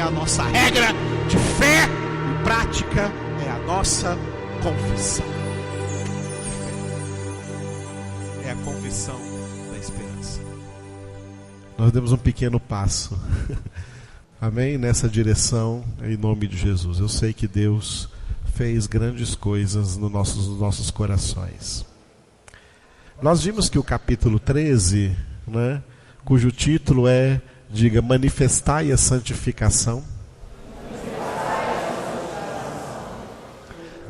a nossa regra de fé e prática, é a nossa confissão de fé. É a confissão da esperança. Nós demos um pequeno passo, amém? Nessa direção, em nome de Jesus. Eu sei que Deus fez grandes coisas nos nossos corações. Nós vimos que o capítulo 13, né, cujo título é, diga, manifestai a santificação.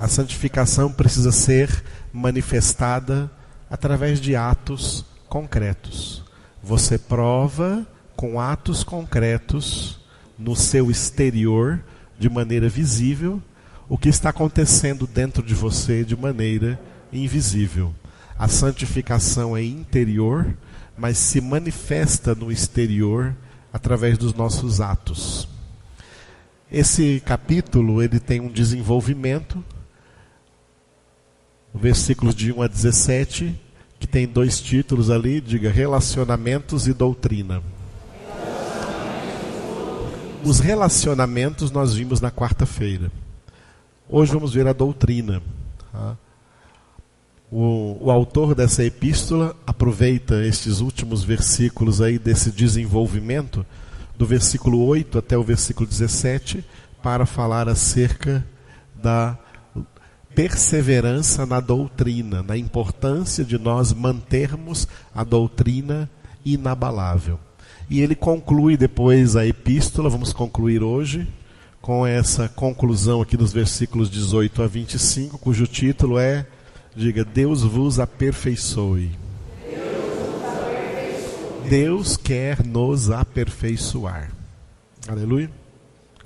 A santificação precisa ser manifestada através de atos concretos. Você prova com atos concretos no seu exterior, de maneira visível, o que está acontecendo dentro de você de maneira invisível. A santificação é interior, mas se manifesta no exterior através dos nossos atos. Esse capítulo ele tem um desenvolvimento, versículos de 1 a 17, que tem 2 títulos ali, diga, relacionamentos e doutrina. Os relacionamentos nós vimos na quarta-feira. Hoje vamos ver a doutrina. Tá? O autor dessa epístola aproveita estes últimos versículos aí desse desenvolvimento, do versículo 8 até o versículo 17, para falar acerca da perseverança na doutrina, na importância de nós mantermos a doutrina inabalável. E ele conclui depois a epístola, vamos concluir hoje, com essa conclusão aqui dos versículos 18 a 25, cujo título é, diga, Deus vos aperfeiçoe. Deus quer nos aperfeiçoar. Aleluia.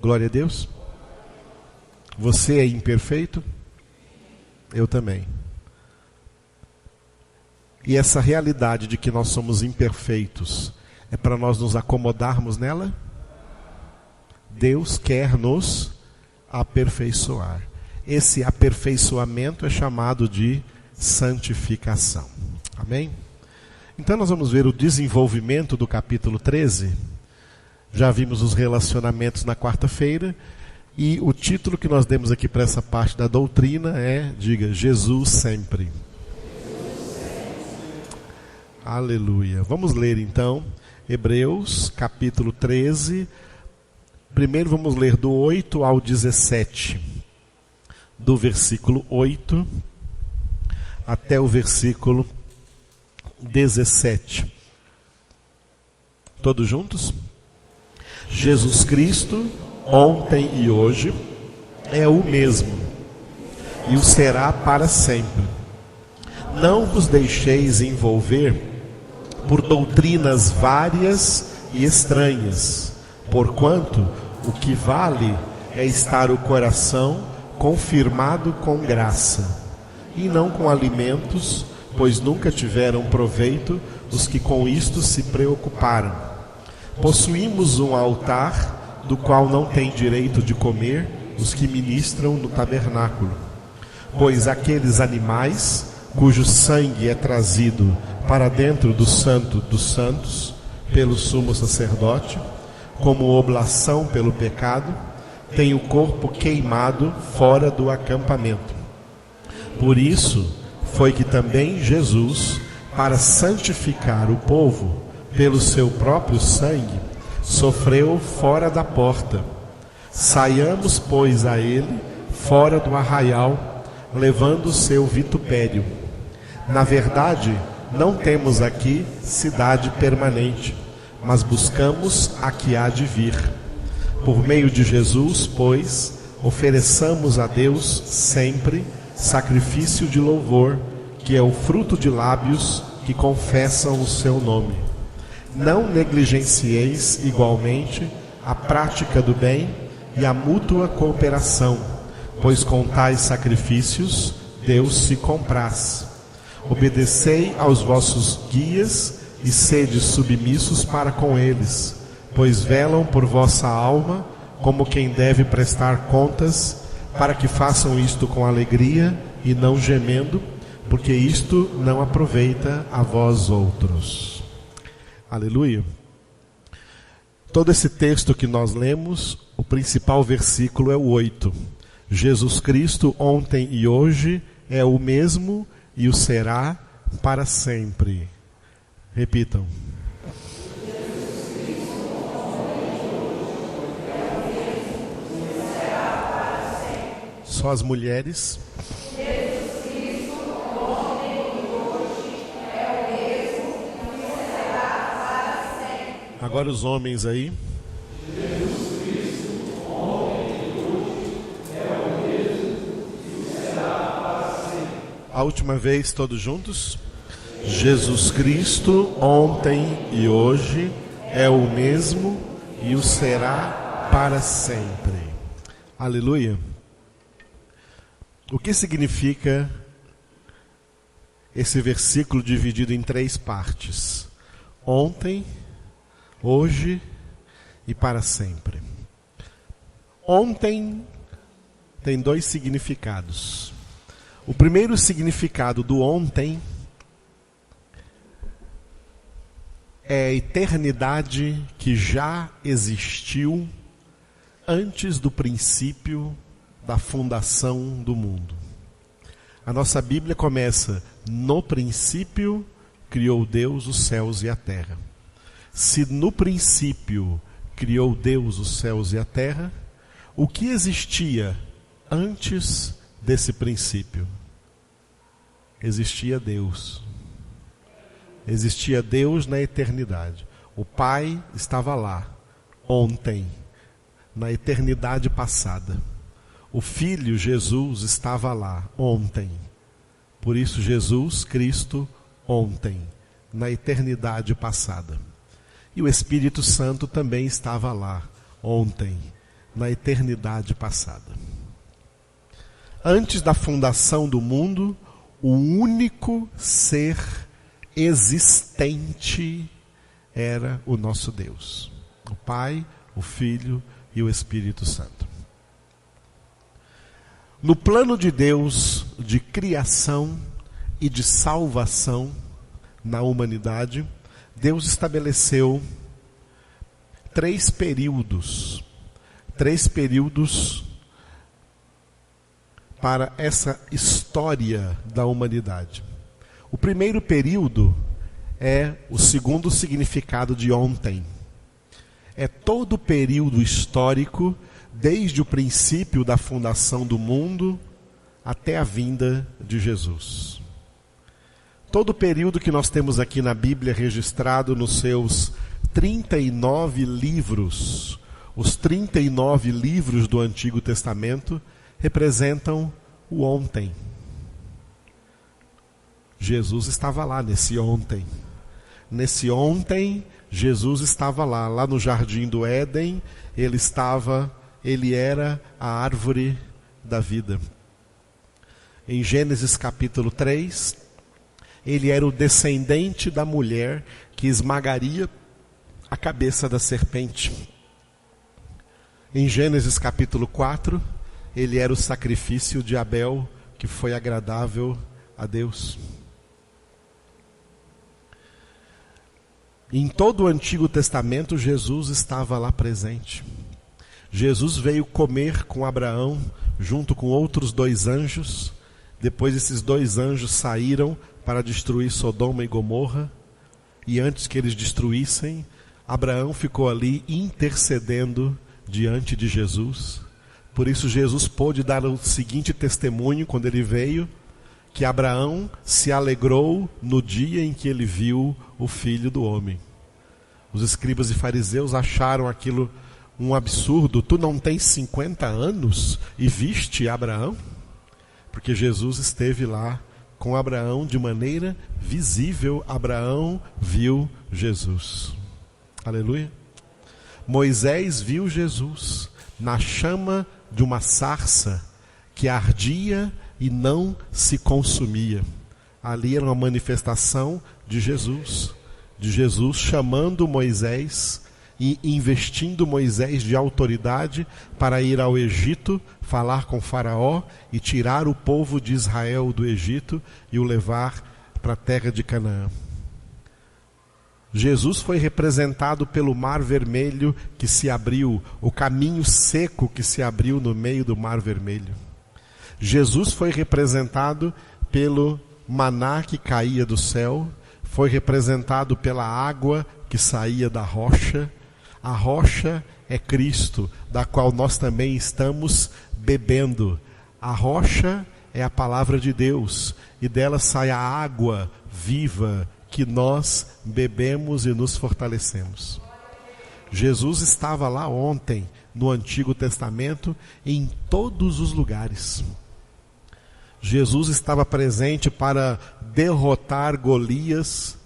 Glória a Deus. Você é imperfeito? Eu também. E essa realidade de que nós somos imperfeitos é para nós nos acomodarmos nela? Deus quer nos aperfeiçoar. Esse aperfeiçoamento é chamado de santificação. Amém? Então nós vamos ver o desenvolvimento do capítulo 13. Já vimos os relacionamentos na quarta-feira. E o título que nós demos aqui para essa parte da doutrina é, diga, Jesus sempre. Aleluia. Vamos ler então Hebreus capítulo 13. Primeiro vamos ler do 8 ao 17. Do versículo 8 até o versículo 17. Todos juntos? Jesus Cristo, ontem e hoje, é o mesmo, e o será para sempre. Não vos deixeis envolver por doutrinas várias e estranhas, porquanto o que vale é estar o coração confirmado com graça, e não com alimentos, pois nunca tiveram proveito os que com isto se preocuparam. Possuímos um altar, do qual não tem direito de comer os que ministram no tabernáculo. Pois aqueles animais, cujo sangue é trazido para dentro do Santo dos Santos, pelo sumo sacerdote, como oblação pelo pecado, têm o corpo queimado fora do acampamento. Por isso foi que também Jesus, para santificar o povo pelo seu próprio sangue, sofreu fora da porta. Saiamos, pois, a ele fora do arraial, levando o seu vitupério. Na verdade, não temos aqui cidade permanente, mas buscamos a que há de vir. Por meio de Jesus, pois, ofereçamos a Deus sempre sacrifício de louvor, que é o fruto de lábios que confessam o seu nome. Não negligencieis igualmente a prática do bem e a mútua cooperação, pois com tais sacrifícios Deus se compraz. Obedecei aos vossos guias e sede submissos para com eles, pois velam por vossa alma como quem deve prestar contas, para que façam isto com alegria e não gemendo, porque isto não aproveita a vós outros. Aleluia. Todo esse texto que nós lemos, o principal versículo é o 8. Jesus Cristo ontem e hoje é o mesmo e o será para sempre. Repitam. Só as mulheres. Jesus Cristo, ontem e hoje, é o mesmo e será para sempre. Agora os homens aí. Jesus Cristo, ontem e hoje, é o mesmo e será para sempre. A última vez, todos juntos. Jesus Cristo, ontem e hoje, é o mesmo e o será para sempre. Aleluia. O que significa esse versículo dividido em 3 partes? Ontem, hoje e para sempre. Ontem tem 2 significados. O primeiro significado do ontem é a eternidade que já existiu antes do princípio da fundação do mundo. A nossa Bíblia começa: no princípio criou Deus os céus e a terra. Se no princípio criou Deus os céus e a terra, o que existia antes desse princípio? Existia Deus. Existia Deus na eternidade. O Pai estava lá, ontem, na eternidade passada. O Filho, Jesus, estava lá, ontem. Por isso, Jesus Cristo, ontem, na eternidade passada. E o Espírito Santo também estava lá, ontem, na eternidade passada. Antes da fundação do mundo, o único ser existente era o nosso Deus. O Pai, o Filho e o Espírito Santo. No plano de Deus de criação e de salvação na humanidade, Deus estabeleceu 3 períodos. 3 períodos para essa história da humanidade. O primeiro período é o segundo significado de ontem. É todo o período histórico, desde o princípio da fundação do mundo até a vinda de Jesus. Todo o período que nós temos aqui na Bíblia registrado nos seus 39 livros, os 39 livros do Antigo Testamento, representam o ontem. Jesus estava lá nesse ontem. Nesse ontem, Jesus estava lá no jardim do Éden, ele era a árvore da vida. Em Gênesis capítulo 3, ele era o descendente da mulher que esmagaria a cabeça da serpente. Em Gênesis capítulo 4, ele era o sacrifício de Abel que foi agradável a Deus. Em todo o Antigo Testamento, Jesus estava lá presente. Jesus veio comer com Abraão, junto com outros 2 anjos. Depois esses 2 anjos saíram para destruir Sodoma e Gomorra. E antes que eles destruíssem, Abraão ficou ali intercedendo diante de Jesus. Por isso Jesus pôde dar o seguinte testemunho quando ele veio, que Abraão se alegrou no dia em que ele viu o Filho do Homem. Os escribas e fariseus acharam aquilo um absurdo. Tu não tens 50 anos e viste Abraão? Porque Jesus esteve lá com Abraão de maneira visível. Abraão viu Jesus. Aleluia. Moisés viu Jesus na chama de uma sarça que ardia e não se consumia. Ali era uma manifestação de Jesus chamando Moisés e investindo Moisés de autoridade para ir ao Egito, falar com Faraó e tirar o povo de Israel do Egito e o levar para a terra de Canaã. Jesus foi representado pelo Mar Vermelho que se abriu, o caminho seco que se abriu no meio do Mar Vermelho. Jesus foi representado pelo maná que caía do céu, foi representado pela água que saía da rocha. A rocha é Cristo, da qual nós também estamos bebendo. A rocha é a palavra de Deus, e dela sai a água viva que nós bebemos e nos fortalecemos. Jesus estava lá ontem, no Antigo Testamento, em todos os lugares. Jesus estava presente para derrotar Golias,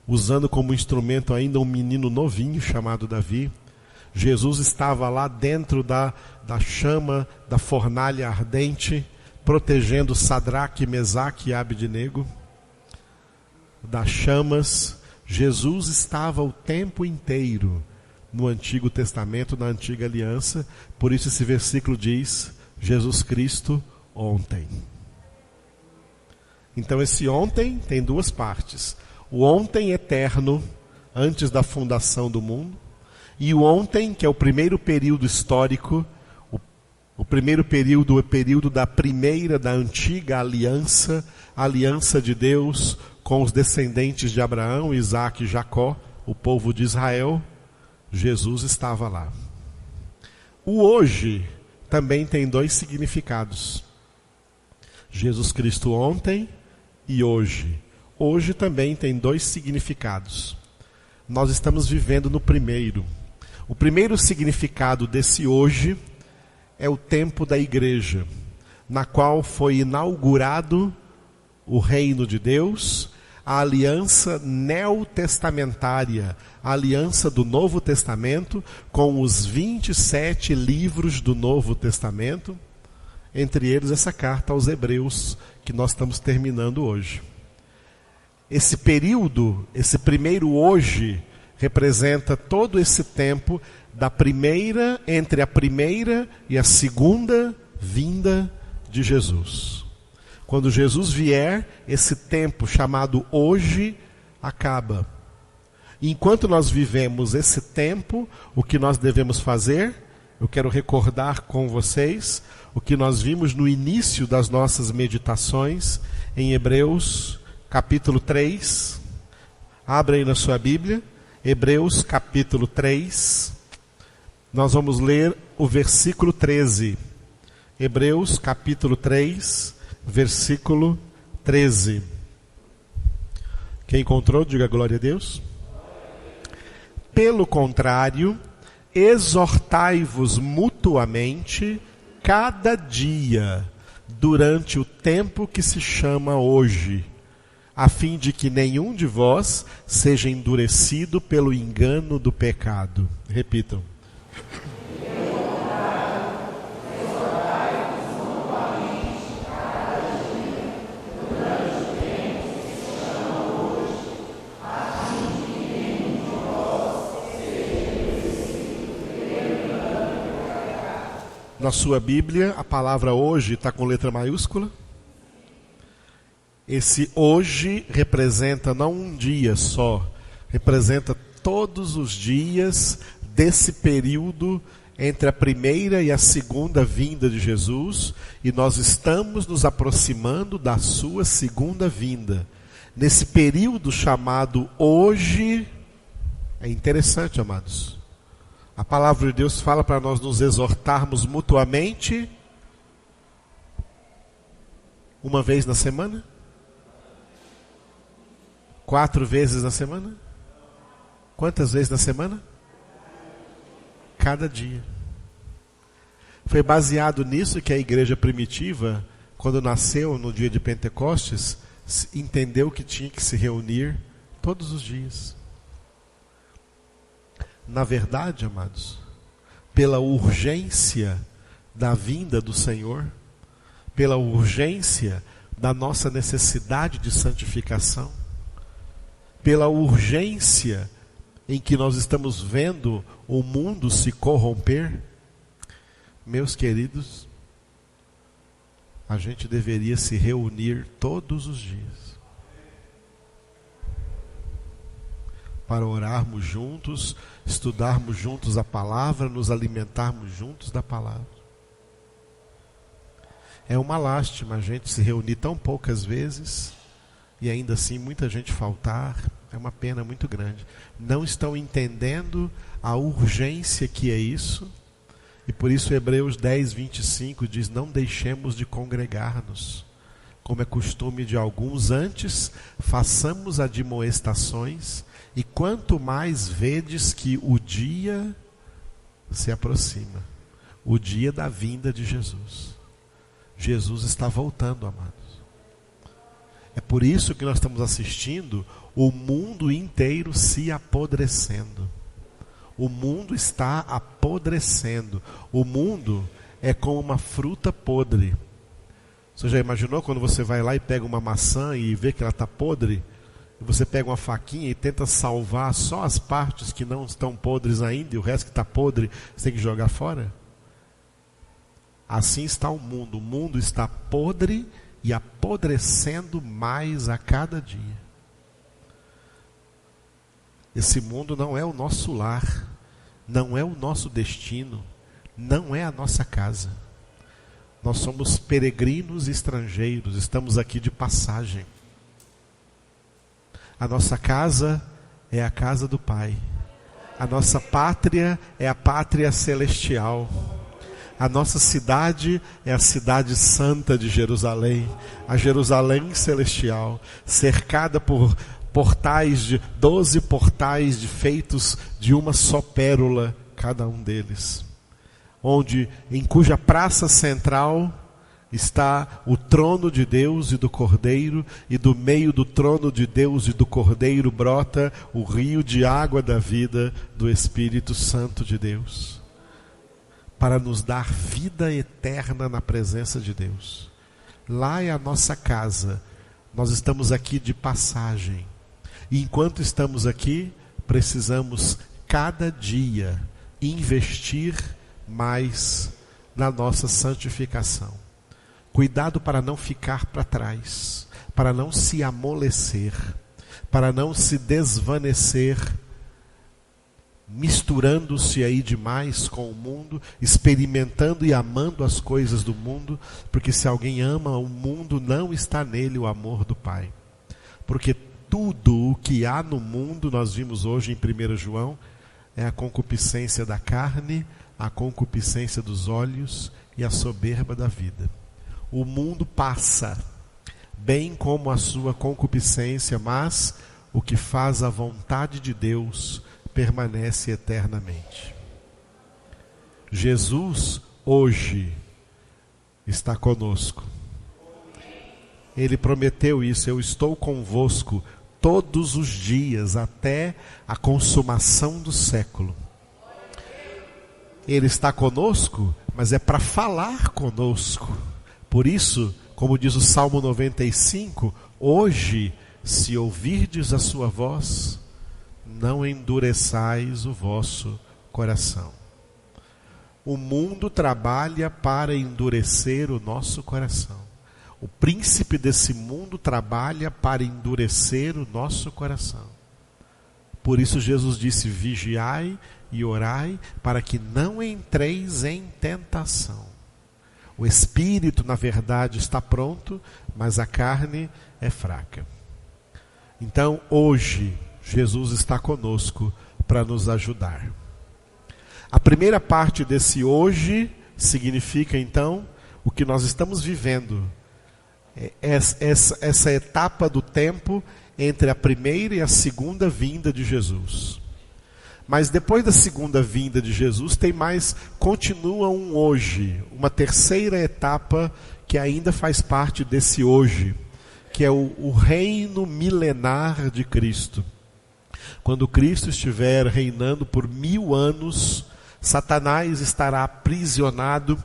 usando como instrumento ainda um menino novinho chamado Davi. Jesus estava lá dentro da chama, da fornalha ardente, protegendo Sadraque, Mesaque e Abednego das chamas. Jesus estava o tempo inteiro no Antigo Testamento, na Antiga Aliança. Por isso esse versículo diz: Jesus Cristo ontem. Então esse ontem tem duas partes. O ontem eterno, antes da fundação do mundo, e o ontem, que é o primeiro período histórico, o primeiro período, o período da primeira, da antiga aliança, a aliança de Deus com os descendentes de Abraão, Isaque e Jacó, o povo de Israel. Jesus estava lá. O hoje também tem dois significados. Jesus Cristo ontem e hoje. Hoje também tem dois significados. Nós estamos vivendo no primeiro. O primeiro significado desse hoje é o tempo da igreja, na qual foi inaugurado o reino de Deus, a aliança neotestamentária, a aliança do Novo Testamento, com os 27 livros do Novo Testamento, entre eles essa carta aos Hebreus, que nós estamos terminando hoje. Esse período, esse primeiro hoje, representa todo esse tempo da primeira, entre a primeira e a segunda vinda de Jesus. Quando Jesus vier, esse tempo chamado hoje acaba. E enquanto nós vivemos esse tempo, o que nós devemos fazer? Eu quero recordar com vocês o que nós vimos no início das nossas meditações em Hebreus capítulo 3. Abra aí na sua Bíblia, Hebreus capítulo 3. Nós vamos ler o versículo 13. Hebreus capítulo 3, versículo 13. Quem encontrou, diga glória a Deus. Pelo contrário, exortai-vos mutuamente cada dia, durante o tempo que se chama hoje, a fim de que nenhum de vós seja endurecido pelo engano do pecado. Repitam. Na sua Bíblia, a palavra hoje está com letra maiúscula. Esse hoje representa não um dia só, representa todos os dias desse período entre a primeira e a segunda vinda de Jesus, e nós estamos nos aproximando da sua segunda vinda. Nesse período chamado hoje, é interessante, amados. A palavra de Deus fala para nós nos exortarmos mutuamente uma vez na semana? 4 vezes na semana? Quantas vezes na semana? Cada dia. Foi baseado nisso que a igreja primitiva, quando nasceu no dia de Pentecostes, entendeu que tinha que se reunir todos os dias. Na verdade, amados, pela urgência da vinda do Senhor, pela urgência da nossa necessidade de santificação, pela urgência em que nós estamos vendo o mundo se corromper, meus queridos, a gente deveria se reunir todos os dias. para orarmos juntos, estudarmos juntos a palavra, nos alimentarmos juntos da palavra. É uma lástima a gente se reunir tão poucas vezes e ainda assim muita gente faltar. É uma pena muito grande. Não estão entendendo a urgência que é isso. E por isso Hebreus 10, 25 diz: não deixemos de congregar-nos, como é costume de alguns, antes façamos admoestações, e quanto mais vedes que o dia se aproxima, o dia da vinda de Jesus. Jesus está voltando, amados. É por isso que nós estamos assistindo o mundo inteiro se apodrecendo. O mundo está apodrecendo. O mundo é como uma fruta podre. Você já imaginou quando você vai lá e pega uma maçã e vê que ela está podre? E você pega uma faquinha e tenta salvar só as partes que não estão podres ainda, e o resto que está podre você tem que jogar fora? Assim está o mundo. O mundo está podre e apodrecendo mais a cada dia. Esse mundo não é o nosso lar, não é o nosso destino, não é a nossa casa. Nós somos peregrinos e estrangeiros, estamos aqui de passagem. A nossa casa é a casa do Pai. A nossa pátria é a pátria celestial. A nossa cidade é a cidade santa de Jerusalém, a Jerusalém celestial, cercada por portais 12 portais feitos de uma só pérola, cada um deles. Em cuja praça central está o trono de Deus e do Cordeiro, e do meio do trono de Deus e do Cordeiro brota o rio de água da vida do Espírito Santo de Deus, para nos dar vida eterna na presença de Deus. Lá é a nossa casa, nós estamos aqui de passagem. E enquanto estamos aqui, precisamos cada dia investir mais na nossa santificação. Cuidado para não ficar para trás, para não se amolecer, para não se desvanecer, misturando-se aí demais com o mundo, experimentando e amando as coisas do mundo, porque se alguém ama o mundo, não está nele o amor do Pai. Porque tudo o que há no mundo, nós vimos hoje em 1 João, é a concupiscência da carne, a concupiscência dos olhos e a soberba da vida. O mundo passa, bem como a sua concupiscência, mas o que faz a vontade de Deus permanece eternamente. Jesus hoje está conosco. Ele prometeu isso: eu estou convosco todos os dias até a consumação do século. Ele está conosco, mas é para falar conosco. Por isso, como diz o Salmo 95, hoje, se ouvirdes a sua voz, não endureçais o vosso coração. O mundo trabalha para endurecer o nosso coração. O príncipe desse mundo trabalha para endurecer o nosso coração. Por isso Jesus disse: vigiai e orai para que não entreis em tentação. O espírito, na verdade, está pronto, mas a carne é fraca. Então, hoje, Jesus está conosco para nos ajudar. A primeira parte desse hoje significa, então, o que nós estamos vivendo. Essa etapa do tempo entre a primeira e a segunda vinda de Jesus. Mas depois da segunda vinda de Jesus, continua um hoje, uma terceira etapa que ainda faz parte desse hoje, que é o reino milenar de Cristo. Quando Cristo estiver reinando por 1000 anos, Satanás estará aprisionado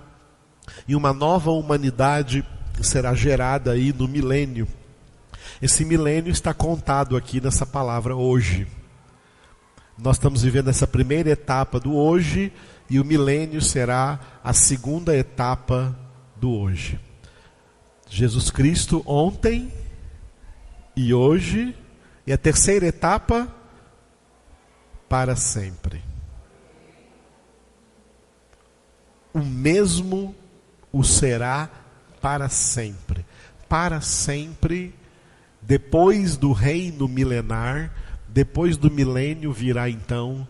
e uma nova humanidade será gerada aí no milênio. Esse milênio está contado aqui nessa palavra hoje. Nós estamos vivendo essa primeira etapa do hoje e o milênio será a segunda etapa do hoje. Jesus Cristo ontem e hoje, e a terceira etapa para sempre. O mesmo o será para sempre. Para sempre, depois do reino milenar, depois do milênio virá então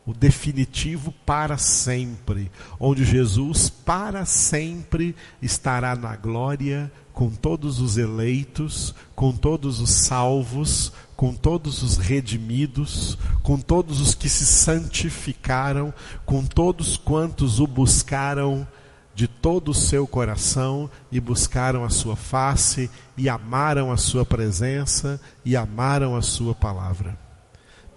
o definitivo para sempre, onde Jesus para sempre estará na glória com todos os eleitos, com todos os salvos, com todos os redimidos, com todos os que se santificaram, com todos quantos o buscaram de todo o seu coração e buscaram a sua face e amaram a sua presença e amaram a sua palavra.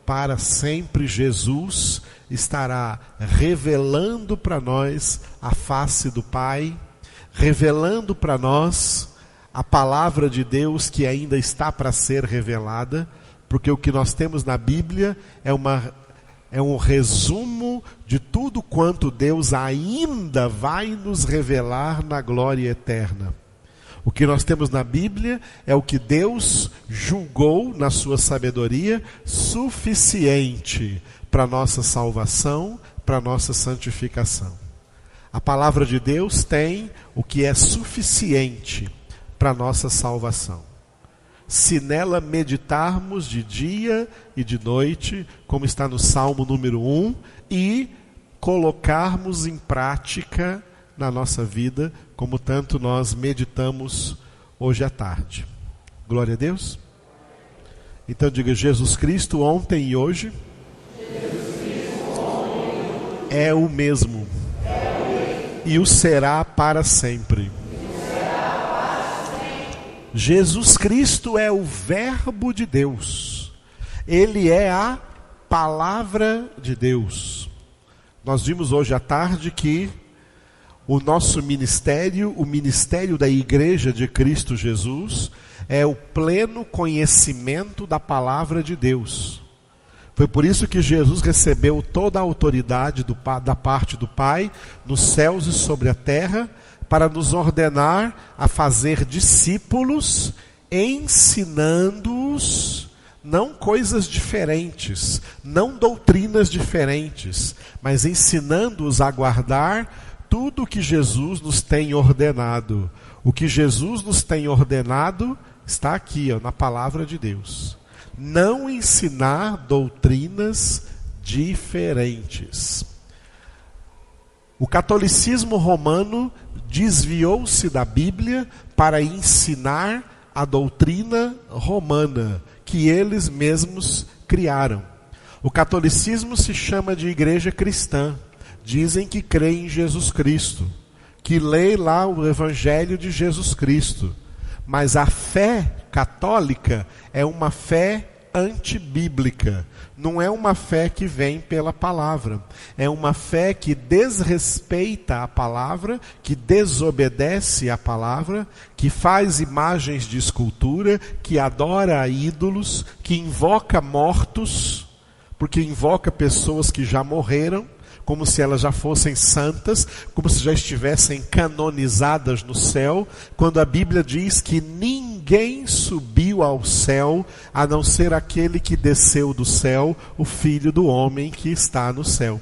Para sempre Jesus estará revelando para nós a face do Pai, revelando para nós a palavra de Deus que ainda está para ser revelada, porque o que nós temos na Bíblia é um resumo de tudo quanto Deus ainda vai nos revelar na glória eterna. O que nós temos na Bíblia é o que Deus julgou na sua sabedoria suficiente para a nossa salvação, para a nossa santificação. A palavra de Deus tem o que é suficiente para a nossa salvação. Se nela meditarmos de dia e de noite, como está no Salmo número 1, e colocarmos em prática na nossa vida, como tanto nós meditamos hoje à tarde. Glória a Deus. Então diga: Jesus Cristo ontem e hoje é o mesmo e o será para sempre. Jesus Cristo é o Verbo de Deus. Ele é a Palavra de Deus. Nós vimos hoje à tarde que o nosso ministério, o ministério da Igreja de Cristo Jesus, é o pleno conhecimento da Palavra de Deus. Foi por isso que Jesus recebeu toda a autoridade da parte do Pai, nos céus e sobre a terra, para nos ordenar a fazer discípulos, ensinando-os não coisas diferentes, não doutrinas diferentes, mas ensinando-os a guardar tudo o que Jesus nos tem ordenado. O que Jesus nos tem ordenado está aqui, na palavra de Deus. Não ensinar doutrinas diferentes. O catolicismo romano desviou-se da Bíblia para ensinar a doutrina romana, que eles mesmos criaram. O catolicismo se chama de igreja cristã. Dizem que crê em Jesus Cristo, que lê lá o Evangelho de Jesus Cristo. Mas a fé católica é uma fé antibíblica. Não é uma fé que vem pela palavra. É uma fé que desrespeita a palavra, que desobedece a palavra, que faz imagens de escultura, que adora a ídolos, que invoca mortos, porque invoca pessoas que já morreram, como se elas já fossem santas, como se já estivessem canonizadas no céu, quando a Bíblia diz que ninguém subiu ao céu, a não ser aquele que desceu do céu, o Filho do Homem que está no céu.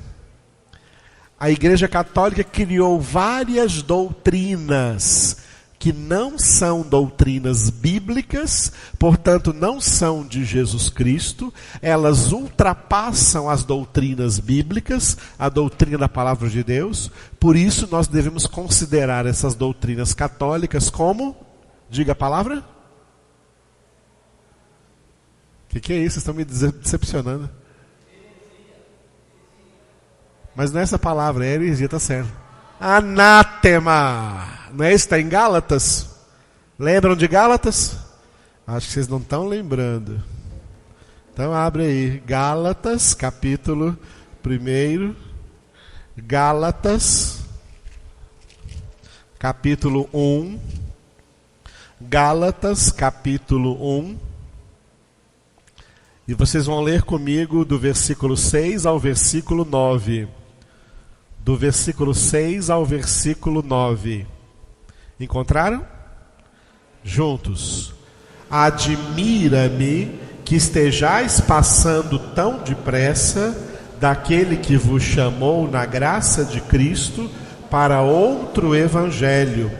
A Igreja Católica criou várias doutrinas, que não são doutrinas bíblicas, portanto não são de Jesus Cristo, elas ultrapassam as doutrinas bíblicas, a doutrina da palavra de Deus. Por isso nós devemos considerar essas doutrinas católicas como, diga a palavra? O que é isso? Vocês estão me decepcionando. Mas não é essa palavra, é heresia, está certo. Anátema! Não é isso que está em Gálatas? Lembram de Gálatas? Acho que vocês não estão lembrando. Então abre aí, Gálatas, capítulo 1. Gálatas, capítulo 1. Gálatas, capítulo 1. E vocês vão ler comigo do versículo 6 ao versículo 9. Do versículo 6 ao versículo 9. Encontraram? Juntos. Admira-me que estejais passando tão depressa daquele que vos chamou na graça de Cristo para outro evangelho,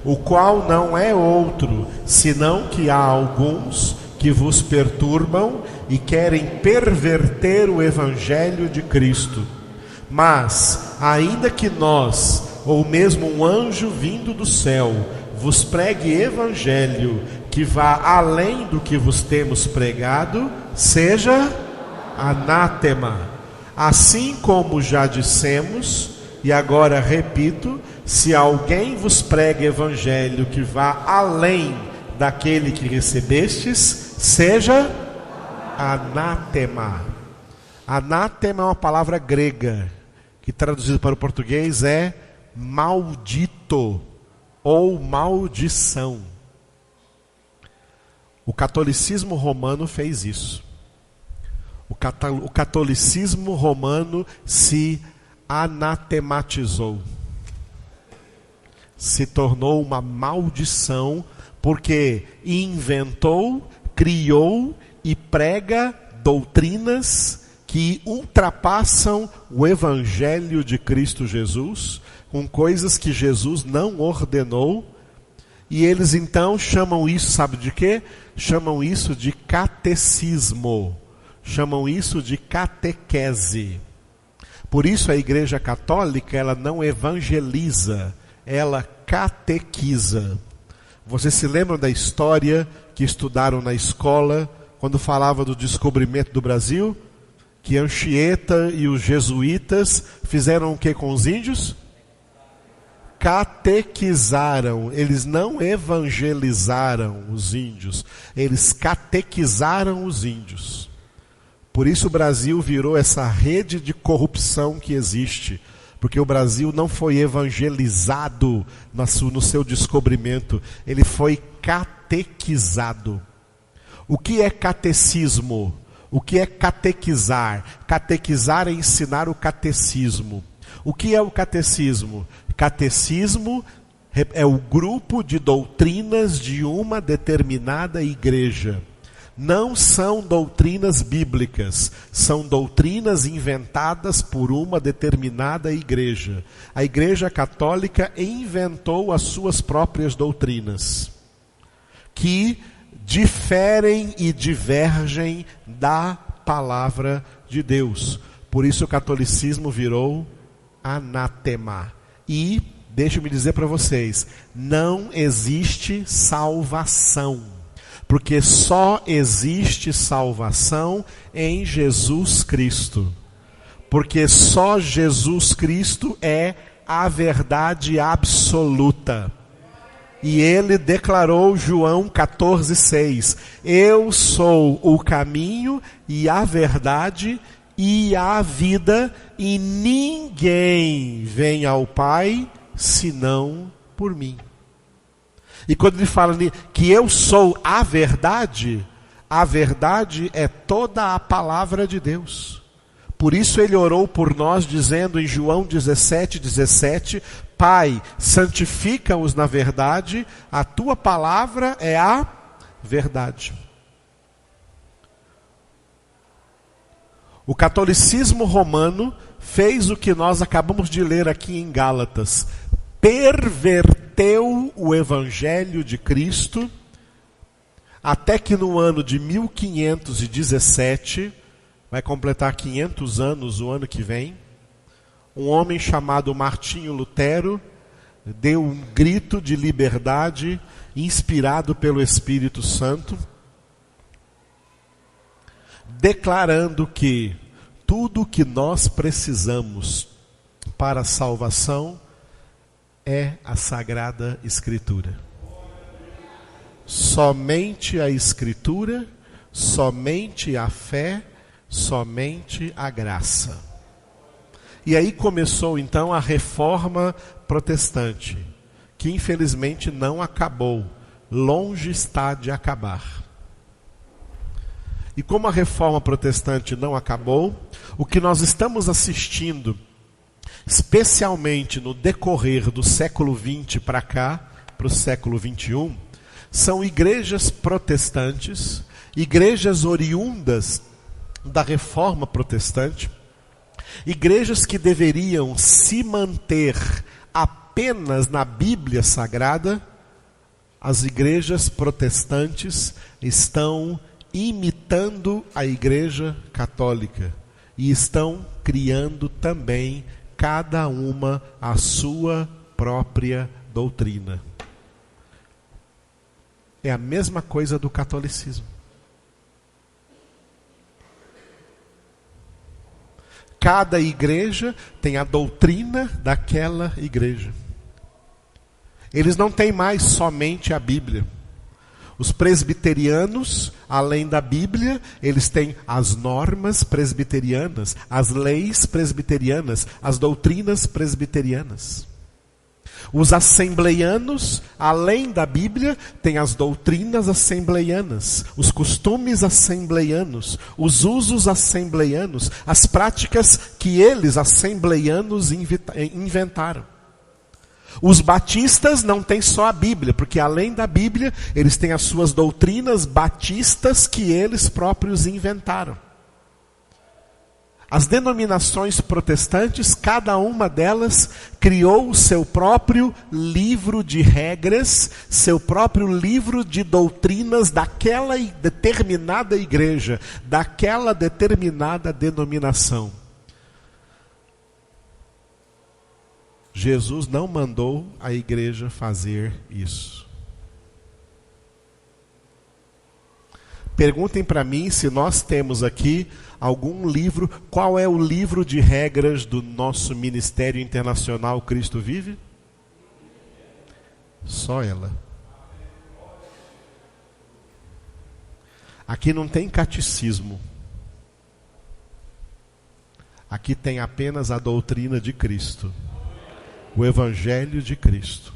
o qual não é outro, senão que há alguns que vos perturbam e querem perverter o evangelho de Cristo. Mas, ainda que nós, ou mesmo um anjo vindo do céu, vos pregue evangelho que vá além do que vos temos pregado, seja anátema. Assim como já dissemos, e agora repito, se alguém vos prega evangelho que vá além daquele que recebestes, seja anátema. Anátema é uma palavra grega, que traduzido para o português é maldito ou maldição. O catolicismo romano fez isso. O catolicismo romano se anatematizou. Se tornou uma maldição porque inventou, criou e prega doutrinas que ultrapassam o evangelho de Cristo Jesus, com coisas que Jesus não ordenou. E eles então chamam isso, sabe de quê? Chamam isso de catecismo. Chamam isso de catequese. Por isso a Igreja Católica, ela não evangeliza, ela catequiza. Vocês se lembram da história que estudaram na escola, quando falava do descobrimento do Brasil? Que Anchieta e os jesuítas fizeram o que com os índios? Catequizaram. Eles não evangelizaram os índios, eles catequizaram os índios. Por isso o Brasil virou essa rede de corrupção que existe, porque o Brasil não foi evangelizado no seu descobrimento, ele foi catequizado. O que é catecismo? O que é catequizar? Catequizar é ensinar o catecismo. O que é o catecismo? Catecismo é o grupo de doutrinas de uma determinada igreja. Não são doutrinas bíblicas, são doutrinas inventadas por uma determinada igreja. A Igreja Católica inventou as suas próprias doutrinas, que diferem e divergem da palavra de Deus. Por isso o catolicismo virou anátema. E, deixa-me dizer para vocês, não existe salvação, porque só existe salvação em Jesus Cristo. Porque só Jesus Cristo é a verdade absoluta. E ele declarou, João 14,6, eu sou o caminho e a verdade e a vida, e ninguém vem ao Pai senão por mim. E quando ele fala que eu sou a verdade é toda a palavra de Deus. Por isso ele orou por nós, dizendo em João 17:17, Pai, santifica-os na verdade, a tua palavra é a verdade. O catolicismo romano fez o que nós acabamos de ler aqui em Gálatas. Perverteu o evangelho de Cristo, até que no ano de 1517, vai completar 500 anos o ano que vem, um homem chamado Martinho Lutero deu um grito de liberdade, inspirado pelo Espírito Santo, declarando que tudo o que nós precisamos para a salvação é a Sagrada Escritura. Somente a Escritura, somente a fé, somente a graça. E aí começou então a Reforma Protestante, que infelizmente não acabou, longe está de acabar. E como a Reforma Protestante não acabou, o que nós estamos assistindo, especialmente no decorrer do século XX para cá, para o século XXI, são igrejas protestantes, igrejas oriundas da Reforma Protestante, igrejas que deveriam se manter apenas na Bíblia Sagrada, as igrejas protestantes estão imitando a Igreja Católica e estão criando também cada uma a sua própria doutrina. É a mesma coisa do catolicismo. Cada igreja tem a doutrina daquela igreja. Eles não têm mais somente a Bíblia. Os presbiterianos, além da Bíblia, eles têm as normas presbiterianas, as leis presbiterianas, as doutrinas presbiterianas. Os assembleianos, além da Bíblia, têm as doutrinas assembleianas, os costumes assembleianos, os usos assembleianos, as práticas que eles, assembleianos, inventaram. Os batistas não têm só a Bíblia, porque além da Bíblia, eles têm as suas doutrinas batistas que eles próprios inventaram. As denominações protestantes, cada uma delas criou o seu próprio livro de regras, seu próprio livro de doutrinas daquela determinada igreja, daquela determinada denominação. Jesus não mandou a igreja fazer isso. Perguntem para mim se nós temos aqui algum livro. Qual é o livro de regras do nosso Ministério Internacional Cristo Vive? Só ela. Aqui não tem catecismo. Aqui tem apenas a doutrina de Cristo. O Evangelho de Cristo.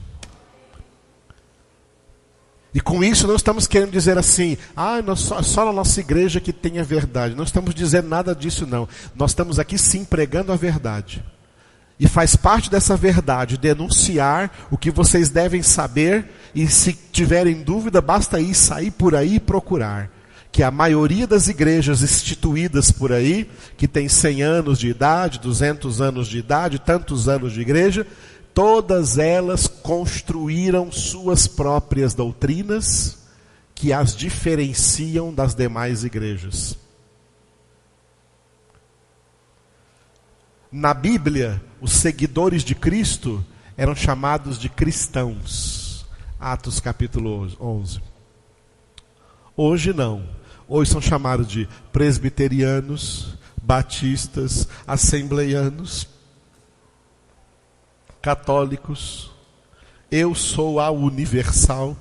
E com isso não estamos querendo dizer assim, só na nossa igreja que tem a verdade. Não estamos dizendo nada disso não. Nós estamos aqui sim pregando a verdade. E faz parte dessa verdade denunciar o que vocês devem saber. E se tiverem dúvida, basta sair por aí e procurar. Que a maioria das igrejas instituídas por aí, que tem 100 anos de idade, 200 anos de idade, tantos anos de igreja, todas elas construíram suas próprias doutrinas que as diferenciam das demais igrejas. Na Bíblia, os seguidores de Cristo eram chamados de cristãos. Atos capítulo 11. Hoje não. Hoje são chamados de presbiterianos, batistas, assembleianos, católicos. Eu sou a universal.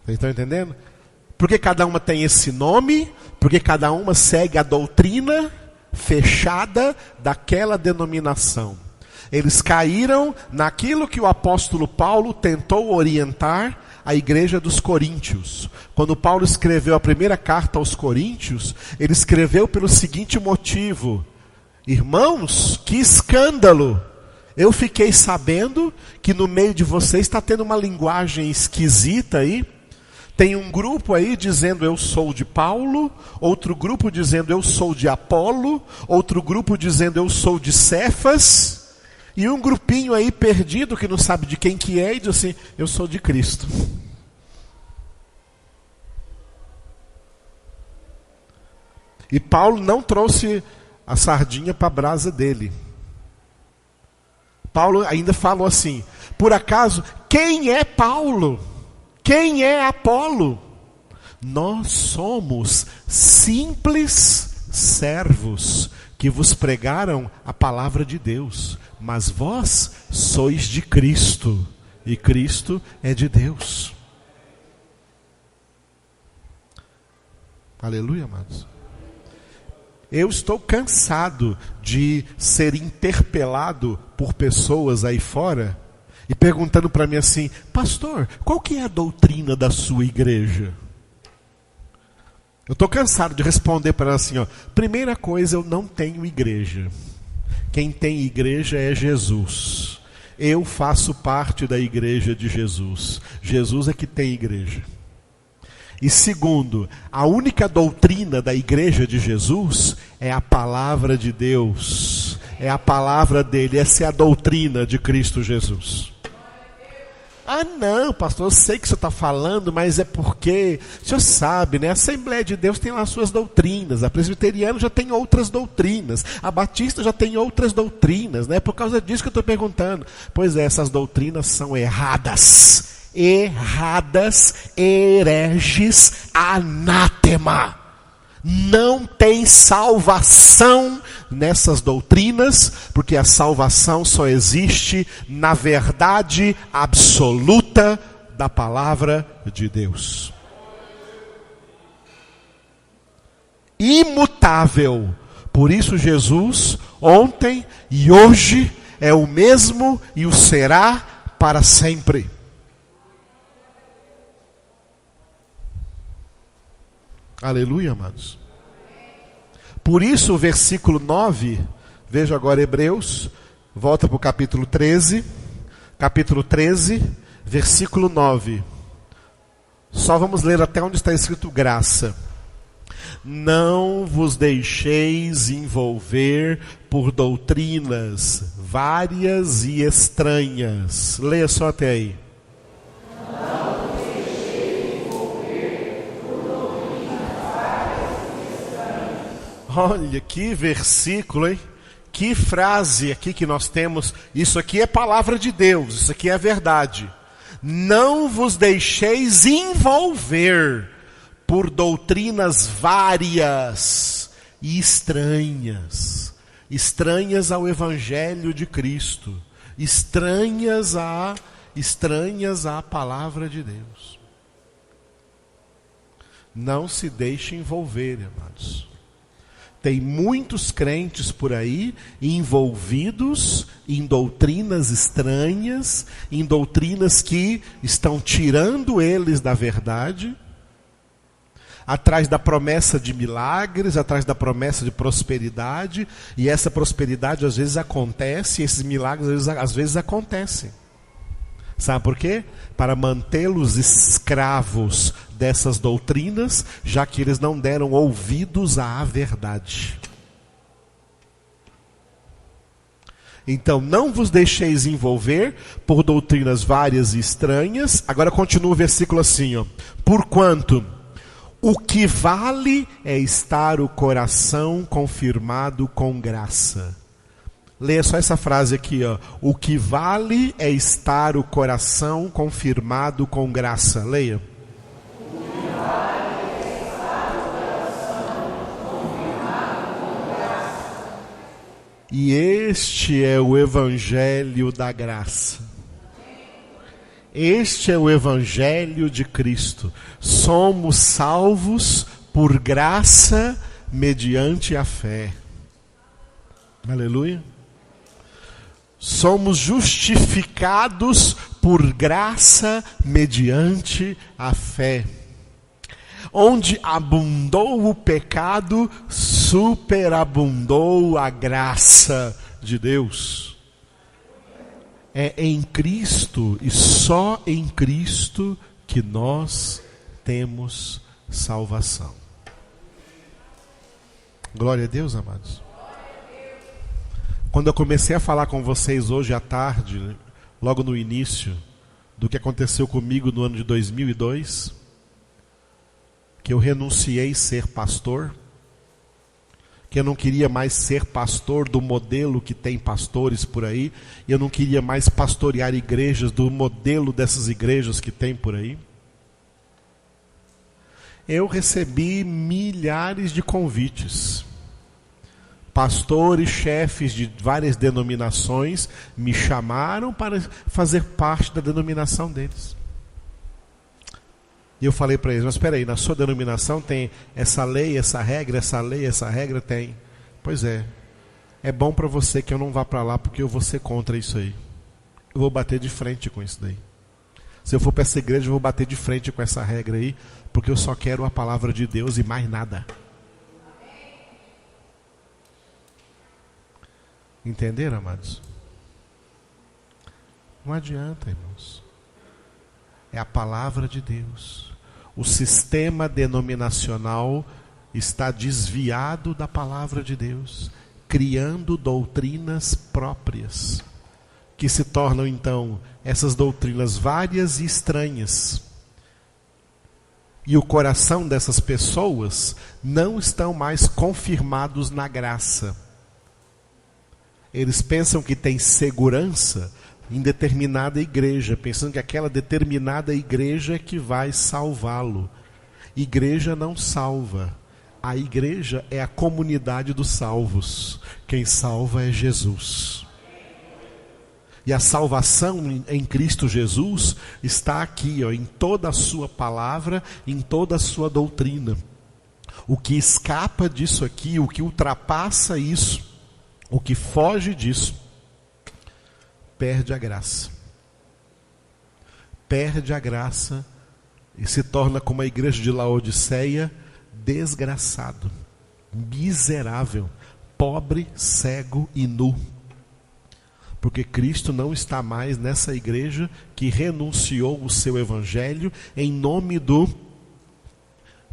Vocês estão entendendo? Porque cada uma tem esse nome, porque cada uma segue a doutrina fechada daquela denominação. Eles caíram naquilo que o apóstolo Paulo tentou orientar a igreja dos Coríntios. Quando Paulo escreveu a primeira carta aos Coríntios, ele escreveu pelo seguinte motivo: irmãos, que escândalo! Eu fiquei sabendo que no meio de vocês está tendo uma linguagem esquisita aí. Tem um grupo aí dizendo eu sou de Paulo, outro grupo dizendo eu sou de Apolo, outro grupo dizendo eu sou de Cefas, e um grupinho aí perdido que não sabe de quem que é e diz assim, eu sou de Cristo. E Paulo não trouxe a sardinha para a brasa dele. Paulo ainda falou assim, por acaso, quem é Paulo? Quem é Apolo? Nós somos simples servos que vos pregaram a palavra de Deus, mas vós sois de Cristo, e Cristo é de Deus. Aleluia, amados. Eu estou cansado de ser interpelado por pessoas aí fora e perguntando para mim assim, pastor, qual que é a doutrina da sua igreja? Eu estou cansado de responder para ela assim, primeira coisa, eu não tenho igreja. Quem tem igreja é Jesus. eu faço parte da igreja de Jesus. Jesus é que tem igreja. E segundo, a única doutrina da igreja de Jesus é a palavra de Deus. É a palavra dele, essa é a doutrina de Cristo Jesus. Ah não, pastor, eu sei que o senhor está falando, mas é porque, o senhor sabe, né? A Assembleia de Deus tem lá as suas doutrinas, a presbiteriana já tem outras doutrinas, a batista já tem outras doutrinas, né? Por causa disso que eu estou perguntando. Pois é, essas doutrinas são erradas, hereges, anátema. Não tem salvação nessas doutrinas, porque a salvação só existe na verdade absoluta da palavra de Deus. Imutável. Por isso Jesus, ontem e hoje, é o mesmo e o será para sempre. Aleluia, amados. Por isso o versículo 9, veja agora Hebreus, volta para o capítulo 13, versículo 9. Só vamos ler até onde está escrito graça. Não vos deixeis envolver por doutrinas várias e estranhas. Leia só até aí. Olha, que versículo, hein? Que frase aqui que nós temos. Isso aqui é palavra de Deus, isso aqui é a verdade. Não vos deixeis envolver por doutrinas várias e estranhas. Estranhas ao Evangelho de Cristo. Estranhas à palavra de Deus. Não se deixe envolver, amados. Tem muitos crentes por aí envolvidos em doutrinas estranhas, em doutrinas que estão tirando eles da verdade, atrás da promessa de milagres, atrás da promessa de prosperidade, e essa prosperidade às vezes acontece, e esses milagres às vezes acontecem. Sabe por quê? Para mantê-los escravos dessas doutrinas, já que eles não deram ouvidos à verdade. Então, não vos deixeis envolver por doutrinas várias e estranhas. Agora continua o versículo assim, ó. Porquanto o que vale é estar o coração confirmado com graça. Leia só essa frase aqui, ó. O que vale é estar o coração confirmado com graça. Leia. O que vale é estar o coração confirmado com graça. E este é o evangelho da graça. Este é o evangelho de Cristo. Somos salvos por graça mediante a fé. Aleluia. Somos justificados por graça mediante a fé. Onde abundou o pecado, superabundou a graça de Deus. É em Cristo e só em Cristo que nós temos salvação. Glória a Deus, amados. Quando eu comecei a falar com vocês hoje à tarde, logo no início, do que aconteceu comigo no ano de 2002, que eu renunciei ser pastor, que eu não queria mais ser pastor do modelo que tem pastores por aí, e eu não queria mais pastorear igrejas do modelo dessas igrejas que tem por aí. Eu recebi milhares de convites. Pastores, chefes de várias denominações me chamaram para fazer parte da denominação deles. E eu falei para eles, mas espera aí, na sua denominação tem essa lei, essa regra, essa lei, essa regra? Tem. Pois é. É bom para você que eu não vá para lá, porque eu vou ser contra isso aí. Eu vou bater de frente com isso daí. Se eu for para essa igreja, eu vou bater de frente com essa regra aí, porque eu só quero a palavra de Deus e mais nada. Entenderam, amados? Não adianta, irmãos. É a palavra de Deus. O sistema denominacional está desviado da palavra de Deus, criando doutrinas próprias, que se tornam então essas doutrinas várias e estranhas. E o coração dessas pessoas não estão mais confirmados na graça. Eles pensam que tem segurança em determinada igreja, pensando que aquela determinada igreja é que vai salvá-lo. Igreja não salva. A igreja é a comunidade dos salvos. Quem salva é Jesus. E a salvação em Cristo Jesus está aqui, em toda a sua palavra, em toda a sua doutrina. O que escapa disso aqui, o que ultrapassa isso, o que foge disso, perde a graça. Perde a graça e se torna como a igreja de Laodiceia, desgraçado, miserável, pobre, cego e nu. Porque Cristo não está mais nessa igreja que renunciou o seu evangelho em nome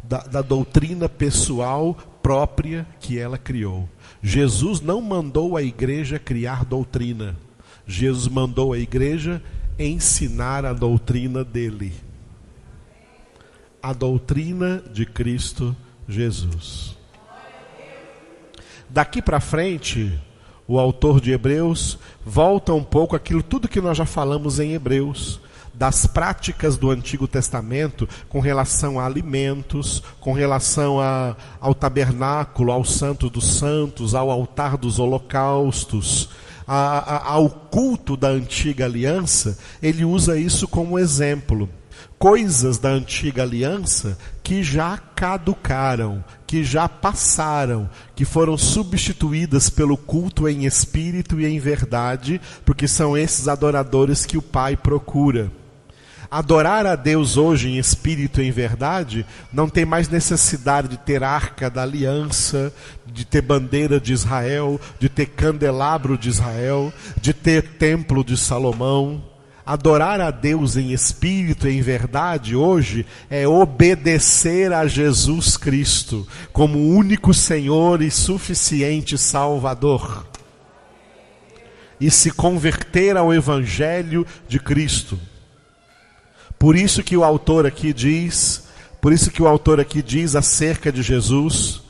da doutrina pessoal própria que ela criou. Jesus não mandou a igreja criar doutrina. Jesus mandou a igreja ensinar a doutrina dele. A doutrina de Cristo Jesus. Daqui para frente, o autor de Hebreus volta um pouco aquilo tudo que nós já falamos em Hebreus, das práticas do Antigo Testamento com relação a alimentos, com relação ao tabernáculo, ao Santo dos Santos, ao altar dos holocaustos, ao culto da antiga aliança. Ele usa isso como exemplo. Coisas da antiga aliança que já caducaram, que já passaram, que foram substituídas pelo culto em espírito e em verdade, porque são esses adoradores que o Pai procura. Adorar a Deus hoje em espírito e em verdade não tem mais necessidade de ter arca da aliança, de ter bandeira de Israel, de ter candelabro de Israel, de ter templo de Salomão. Adorar a Deus em espírito e em verdade hoje é obedecer a Jesus Cristo como único Senhor e suficiente Salvador. E se converter ao Evangelho de Cristo. Por isso que o autor aqui diz acerca de Jesus,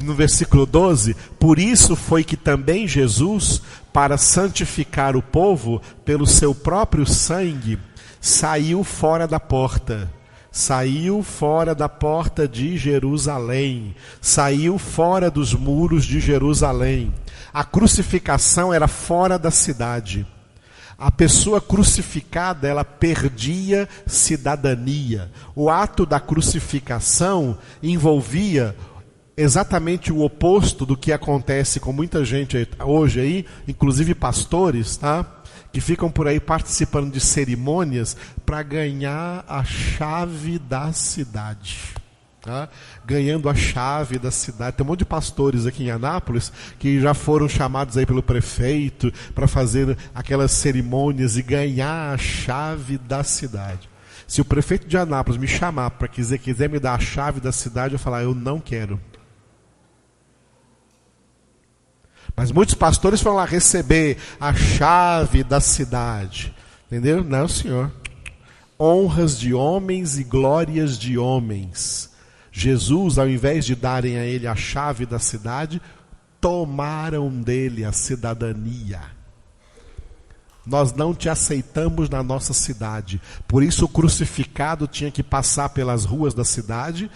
no versículo 12, por isso foi que também Jesus, para santificar o povo pelo seu próprio sangue, saiu fora da porta de Jerusalém, saiu fora dos muros de Jerusalém. A crucificação era fora da cidade. A pessoa crucificada, ela perdia cidadania. O ato da crucificação envolvia exatamente o oposto do que acontece com muita gente hoje aí, inclusive pastores, tá? Que ficam por aí participando de cerimônias para ganhar a chave da cidade. Tá? Ganhando a chave da cidade. Tem um monte de pastores aqui em Anápolis que já foram chamados aí pelo prefeito para fazer aquelas cerimônias e ganhar a chave da cidade. Se o prefeito de Anápolis me chamar para quiser me dar a chave da cidade, eu falar, eu não quero. Mas muitos pastores foram lá receber a chave da cidade. Entendeu? Não, senhor. Honras de homens e glórias de homens. Jesus, ao invés de darem a ele a chave da cidade, tomaram dele a cidadania. Nós não te aceitamos na nossa cidade. Por isso o crucificado tinha que passar pelas ruas da cidade,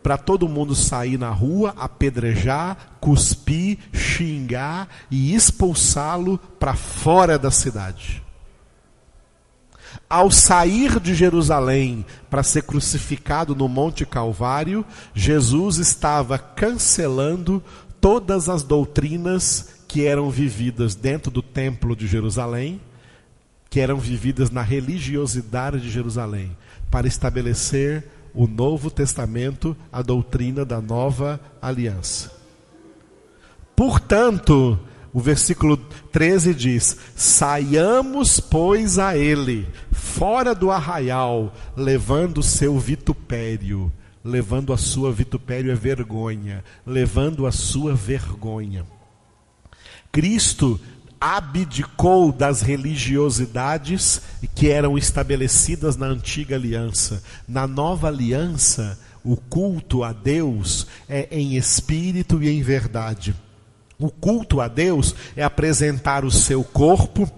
para todo mundo sair na rua, apedrejar, cuspir, xingar e expulsá-lo para fora da cidade. Ao sair de Jerusalém para ser crucificado no Monte Calvário, Jesus estava cancelando todas as doutrinas que eram vividas dentro do templo de Jerusalém, que eram vividas na religiosidade de Jerusalém, para estabelecer o Novo Testamento, a doutrina da nova aliança. Portanto, O versículo 13 diz: saiamos, pois, a ele, fora do arraial, levando o seu vitupério. Levando a sua vitupério é vergonha. Levando a sua vergonha. Cristo abdicou das religiosidades que eram estabelecidas na antiga aliança. Na nova aliança, o culto a Deus é em espírito e em verdade. O culto a Deus é apresentar o seu corpo,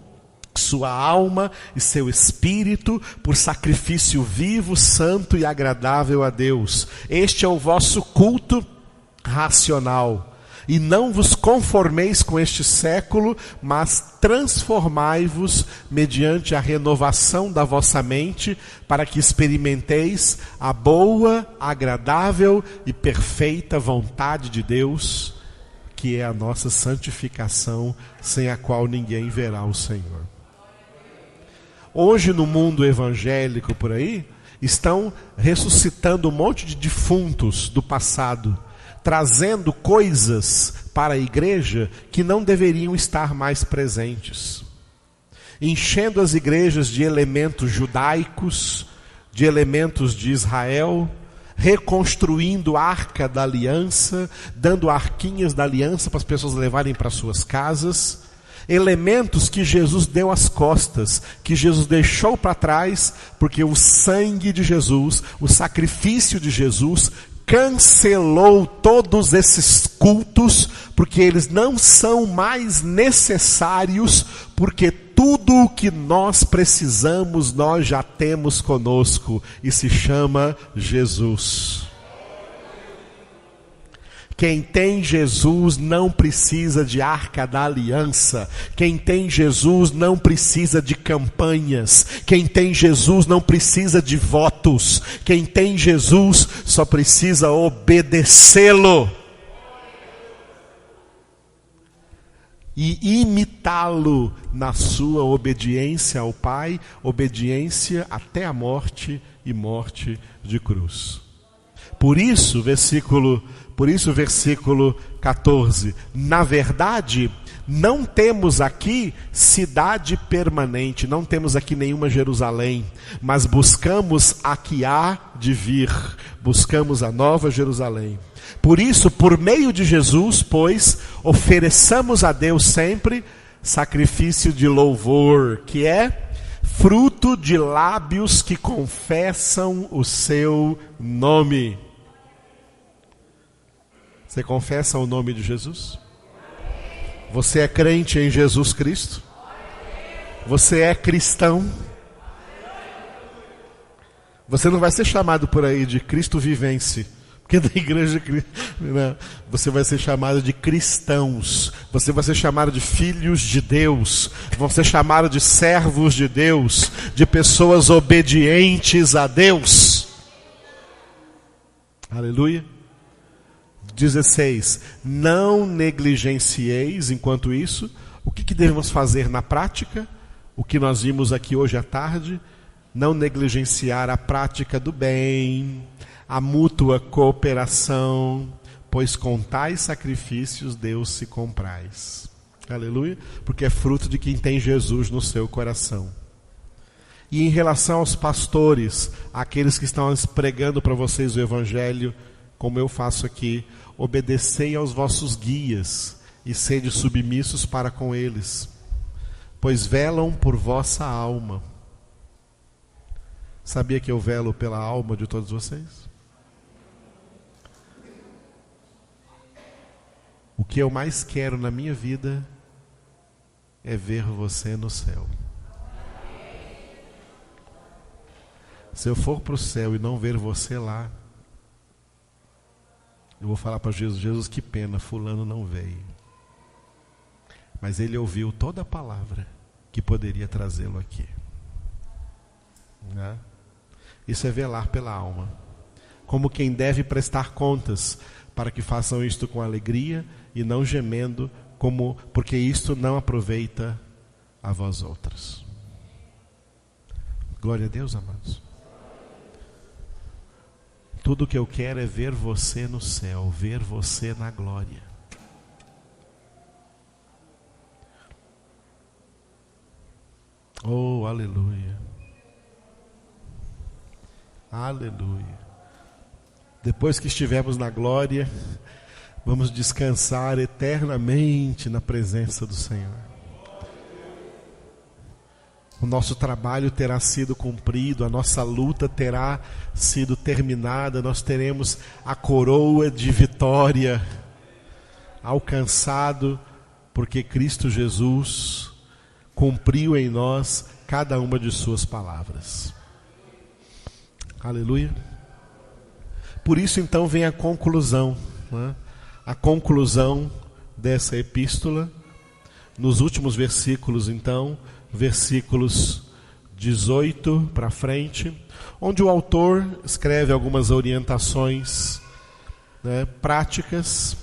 sua alma e seu espírito por sacrifício vivo, santo e agradável a Deus. Este é o vosso culto racional. E não vos conformeis com este século, mas transformai-vos mediante a renovação da vossa mente, para que experimenteis a boa, agradável e perfeita vontade de Deus, que é a nossa santificação, sem a qual ninguém verá o Senhor. Hoje no mundo evangélico por aí, estão ressuscitando um monte de defuntos do passado, trazendo coisas para a igreja que não deveriam estar mais presentes, enchendo as igrejas de elementos judaicos, de elementos de Israel, reconstruindo a arca da aliança, dando arquinhas da aliança para as pessoas levarem para suas casas, elementos que Jesus deu às costas, que Jesus deixou para trás, porque o sangue de Jesus, o sacrifício de Jesus, cancelou todos esses cultos, porque eles não são mais necessários, porque tudo o que nós precisamos, nós já temos conosco, e se chama Jesus. Quem tem Jesus não precisa de arca da aliança. Quem tem Jesus não precisa de campanhas. Quem tem Jesus não precisa de votos. Quem tem Jesus só precisa obedecê-lo e imitá-lo na sua obediência ao Pai, obediência até a morte e morte de cruz. Por isso, versículo 14, na verdade, não temos aqui cidade permanente, não temos aqui nenhuma Jerusalém, mas buscamos a que há de vir, buscamos a nova Jerusalém. Por isso, por meio de Jesus, pois, ofereçamos a Deus sempre sacrifício de louvor, que é fruto de lábios que confessam o seu nome. Você confessa o nome de Jesus? Você é crente em Jesus Cristo? Você é cristão? Você não vai ser chamado por aí de Cristo Vivense, porque da igreja não. Você vai ser chamado de cristãos. Você vai ser chamado de filhos de Deus. Vão ser chamados de servos de Deus, de pessoas obedientes a Deus. Aleluia. 16. Não negligencieis, enquanto isso, o que devemos fazer na prática? O que nós vimos aqui hoje à tarde, não negligenciar a prática do bem, a mútua cooperação, pois com tais sacrifícios Deus se compraz. Aleluia, porque é fruto de quem tem Jesus no seu coração. E em relação aos pastores, aqueles que estão pregando para vocês o Evangelho, como eu faço aqui, obedecei aos vossos guias e sede submissos para com eles, pois velam por vossa alma. Sabia que eu velo pela alma de todos vocês? O que eu mais quero na minha vida é ver você no céu. Se eu for para o céu e não ver você lá, eu vou falar para Jesus: Jesus, que pena, fulano não veio. Mas ele ouviu toda a palavra que poderia trazê-lo aqui. Né? Isso é velar pela alma. Como quem deve prestar contas, para que façam isto com alegria e não gemendo, porque isto não aproveita a vós outros. Glória a Deus, amados. Tudo que eu quero é ver você no céu, ver você na glória. Oh, aleluia. Aleluia. Depois que estivermos na glória, vamos descansar eternamente na presença do Senhor. O nosso trabalho terá sido cumprido, a nossa luta terá sido terminada, nós teremos a coroa de vitória alcançado, porque Cristo Jesus cumpriu em nós cada uma de suas palavras. Aleluia. Por isso então vem a conclusão, né? A conclusão dessa epístola, nos últimos versículos então, versículos 18 para frente, onde o autor escreve algumas orientações, né, práticas.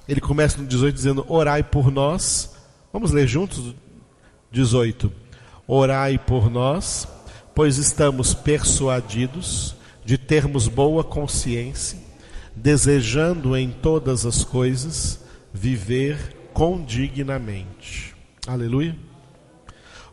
Ele começa no 18 dizendo: orai por nós. Vamos ler juntos? 18. Orai por nós, pois estamos persuadidos de termos boa consciência, desejando em todas as coisas viver condignamente. Aleluia.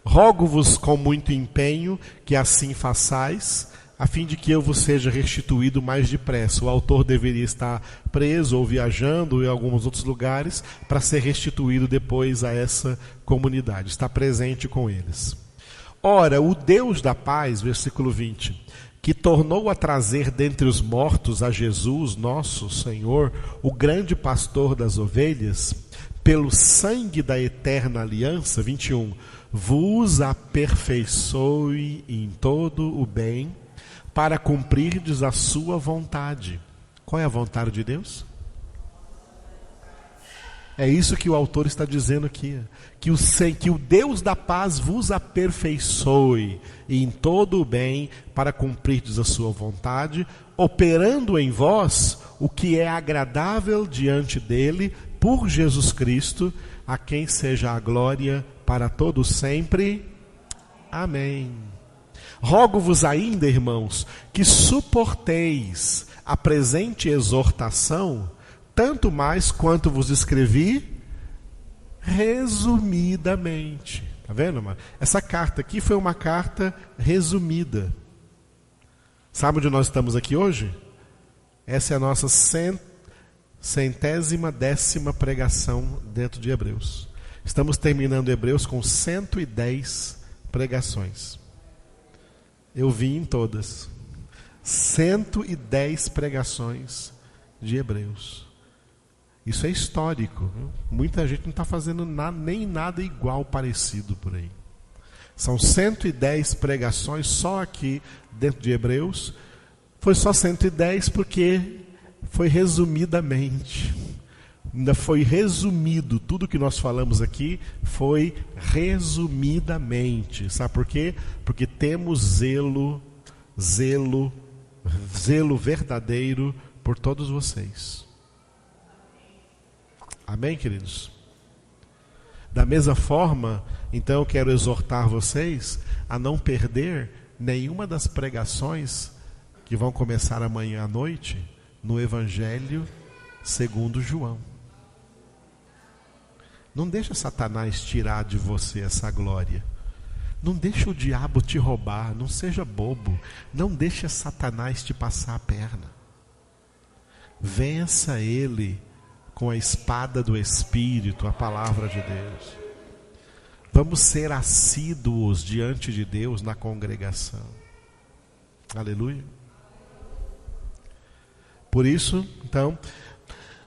Rogo-vos com muito empenho que assim façais, a fim de que eu vos seja restituído mais depressa. O autor deveria estar preso ou viajando em alguns outros lugares para ser restituído depois a essa comunidade, está presente com eles. Ora, o Deus da paz, versículo 20, que tornou a trazer dentre os mortos a Jesus, nosso Senhor, o grande pastor das ovelhas, pelo sangue da eterna aliança, 21, vos aperfeiçoe em todo o bem, para cumprirdes a sua vontade. Qual é a vontade de Deus? É isso que o autor está dizendo aqui, que o Deus da paz vos aperfeiçoe em todo o bem, para cumprirdes a sua vontade, operando em vós o que é agradável diante dele, por Jesus Cristo, a quem seja a glória para todos sempre. Amém. Rogo-vos ainda, irmãos, que suporteis a presente exortação, tanto mais quanto vos escrevi resumidamente. Está vendo, irmão? Essa carta aqui foi uma carta resumida. Sabe onde nós estamos aqui hoje? Essa é a nossa 110ª pregação dentro de Hebreus. Estamos terminando Hebreus com 110 pregações. Eu vi em todas. 110 pregações de Hebreus. Isso é histórico. Viu? Muita gente não está fazendo nem nada igual, parecido por aí. São 110 pregações só aqui dentro de Hebreus. Foi só 110 porque foi resumidamente. Ainda foi resumido. Tudo que nós falamos aqui foi resumidamente. Sabe por quê? Porque temos zelo verdadeiro por todos vocês. Amém, queridos? Da mesma forma, então eu quero exortar vocês a não perder nenhuma das pregações que vão começar amanhã à noite no Evangelho segundo João. Não deixa Satanás tirar de você essa glória. Não deixa o diabo te roubar. Não seja bobo. Não deixa Satanás te passar a perna. Vença ele com a espada do Espírito, a palavra de Deus. Vamos ser assíduos diante de Deus na congregação. Aleluia. Por isso, então,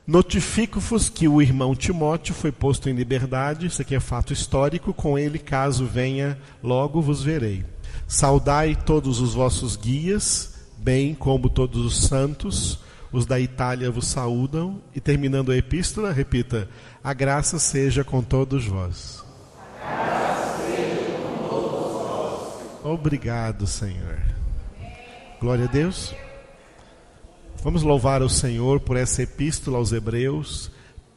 notifico-vos que o irmão Timóteo foi posto em liberdade. Isso aqui é fato histórico. Com ele, caso venha, logo vos verei. Saudai todos os vossos guias, bem como todos os santos. Os da Itália vos saúdam. E terminando a epístola, repita: a graça seja com todos vós. A graça seja com todos vós. Obrigado, Senhor. Glória a Deus. Vamos louvar o Senhor por essa epístola aos Hebreus,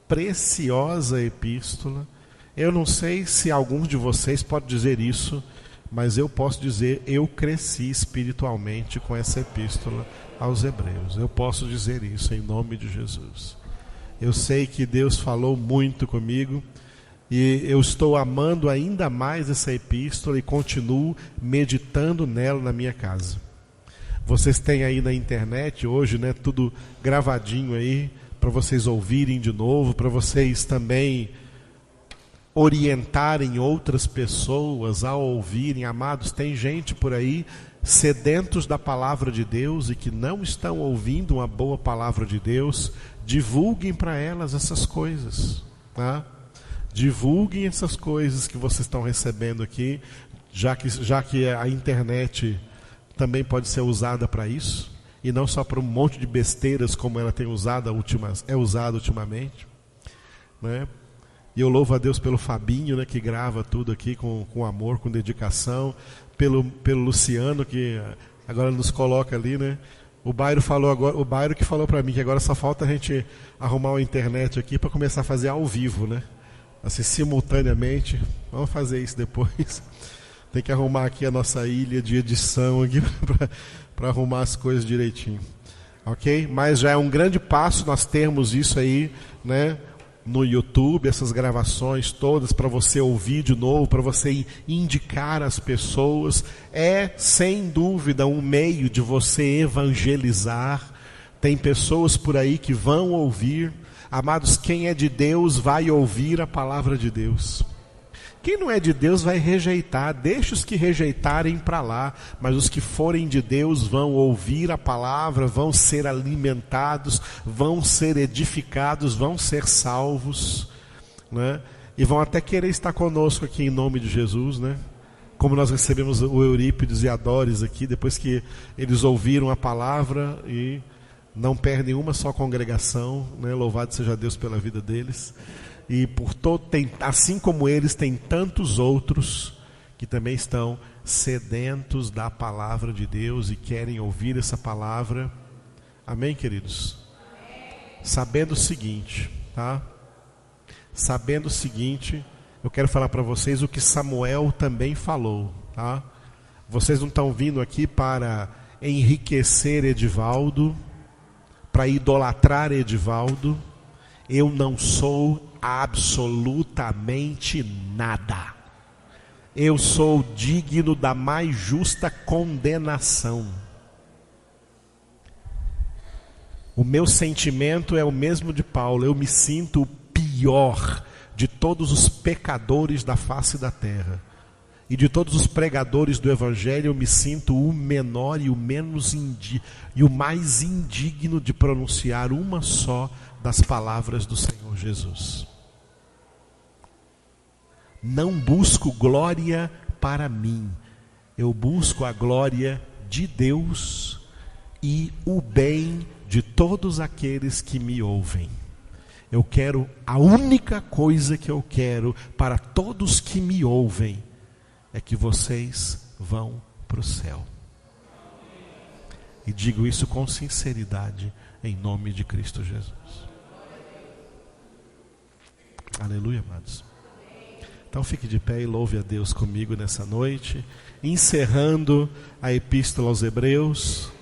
preciosa epístola. Eu não sei se alguns de vocês podem dizer isso, mas eu posso dizer, eu cresci espiritualmente com essa epístola aos Hebreus. Eu posso dizer isso em nome de Jesus. Eu sei que Deus falou muito comigo E eu estou amando ainda mais essa epístola e continuo meditando nela na minha casa. Vocês têm aí na internet hoje, né, tudo gravadinho aí, para vocês ouvirem de novo, para vocês também orientarem outras pessoas a ouvirem. Amados, tem gente por aí sedentos da palavra de Deus e que não estão ouvindo uma boa palavra de Deus. Divulguem para elas essas coisas, tá? Divulguem essas coisas que vocês estão recebendo aqui, já que a internet também pode ser usada para isso, e não só para um monte de besteiras como ela é usada ultimamente, né? E eu louvo a Deus pelo Fabinho, né, que grava tudo aqui com amor, com dedicação, pelo Luciano, que agora nos coloca ali, né? O Bairo que falou para mim que agora só falta a gente arrumar uma internet aqui para começar a fazer ao vivo, né? Assim, simultaneamente. Vamos fazer isso depois. Tem que arrumar aqui a nossa ilha de edição aqui para arrumar as coisas direitinho. Ok? Mas já é um grande passo nós termos isso aí, né, no YouTube, essas gravações todas, para você ouvir de novo, para você indicar às pessoas. É, sem dúvida, um meio de você evangelizar. Tem pessoas por aí que vão ouvir. Amados, quem é de Deus vai ouvir a palavra de Deus. Quem não é de Deus vai rejeitar. Deixa os que rejeitarem para lá, mas os que forem de Deus vão ouvir a palavra, vão ser alimentados, vão ser edificados, vão ser salvos, né? E vão até querer estar conosco aqui em nome de Jesus, né? Como nós recebemos o Eurípides e a Doris aqui, depois que eles ouviram a palavra e não perdem uma só congregação, né? Louvado seja Deus pela vida deles. E assim como eles, tem tantos outros que também estão sedentos da palavra de Deus e querem ouvir essa palavra. Amém, queridos? Amém. Sabendo o seguinte, tá? Sabendo o seguinte, eu quero falar para vocês o que Samuel também falou, tá? Vocês não estão vindo aqui para enriquecer Edivaldo, para idolatrar Edivaldo. Eu não sou absolutamente nada. Eu sou digno da mais justa condenação. O meu sentimento é o mesmo de Paulo. Eu me sinto o pior de todos os pecadores da face da terra. E de todos os pregadores do Evangelho, eu me sinto o menor e o e o mais indigno de pronunciar uma só das palavras do Senhor Jesus. Não busco glória para mim, eu busco a glória de Deus e o bem de todos aqueles que me ouvem. A única coisa que eu quero para todos que me ouvem é que vocês vão para o céu. E digo isso com sinceridade, em nome de Cristo Jesus. Aleluia, amados. Então fique de pé e louve a Deus comigo nessa noite, encerrando a Epístola aos Hebreus.